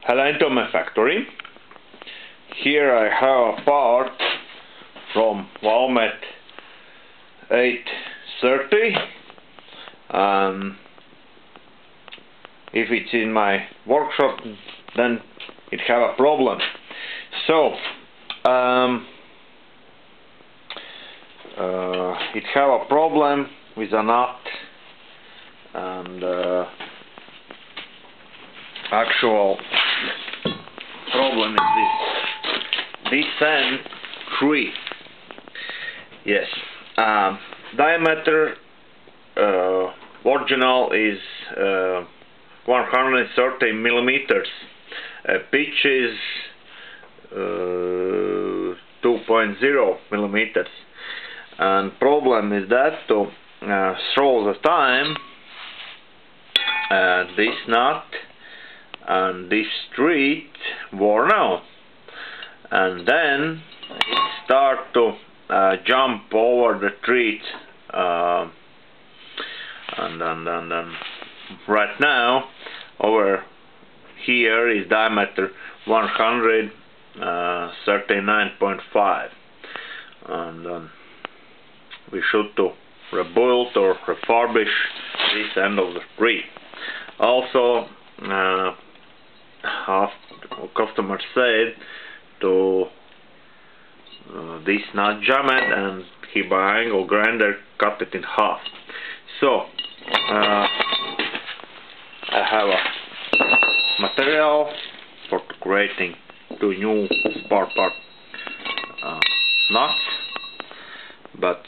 Hello, into my factory. Here I have a part from Valmet 830, and if it's in my workshop then it have a problem. So it have a problem with a nut, and actual problem is this end 3. Yes, diameter original is 130 millimeters. Pitch is 2.0 millimeters, and problem is that to through the time this nut and this street worn out, and then it start to jump over the treat, and right now over here is diameter 139.5, and we should to rebuild or refurbish this end of the tree. Also, customer said to this nut jam it, and he by angle grinder cut it in half. So I have a material for creating 2 new spare part nuts, but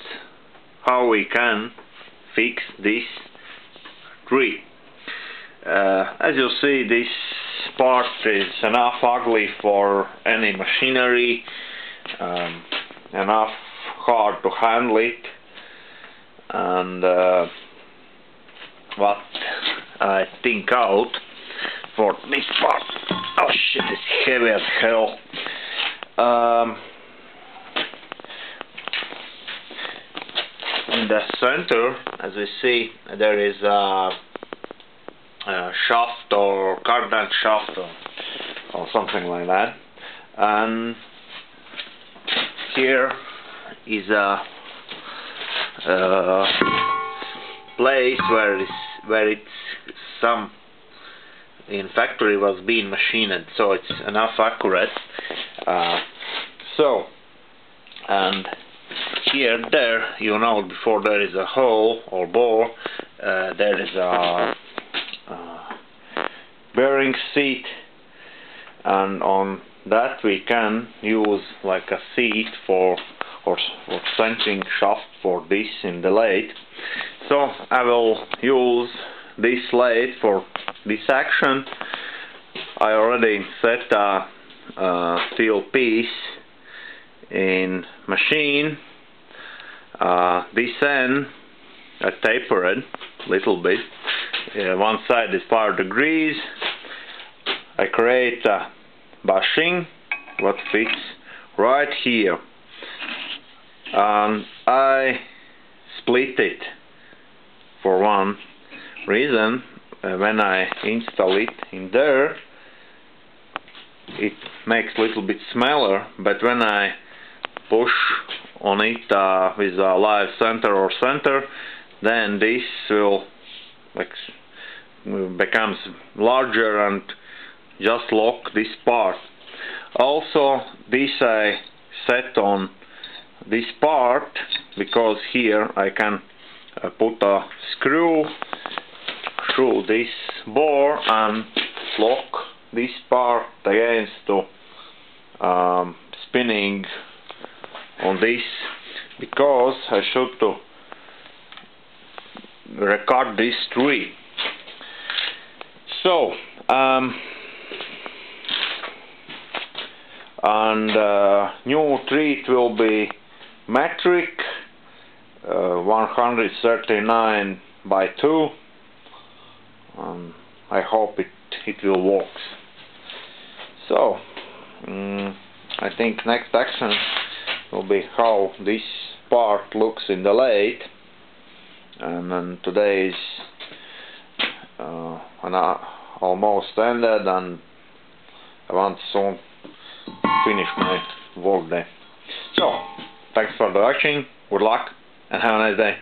how we can fix this tree? As you see, this part is enough ugly for any machinery, enough hard to handle it, and what I think out for this part, oh shit, it's heavy as hell. In the center, as we see, there is a shaft or cardan shaft or something like that, and here is a place where it's some in factory was being machined, so it's enough accurate. So, and here, there, you know, before there is a hole or bore, there is a bearing seat, and on that we can use like a seat or centering shaft for this in the lathe. So I will use this lathe for this action. I already set a steel piece in machine. This end I tapered a little bit. One side is 5 degrees. I create a bushing what fits right here, and I split it for one reason. When I install it in there, it makes a little bit smaller, but when I push on it with a live center or center, then this will becomes larger and just lock this part. Also, this I set on this part because here I can put a screw through this bore and lock this part against to spinning on this, because I should to record this tree. So new tree will be metric 139 by 2. I hope it will work. So I think next action will be how this part looks in the lathe, and then today is almost ended, and I want to soon finish my work day. So, thanks for the watching, good luck, and have a nice day.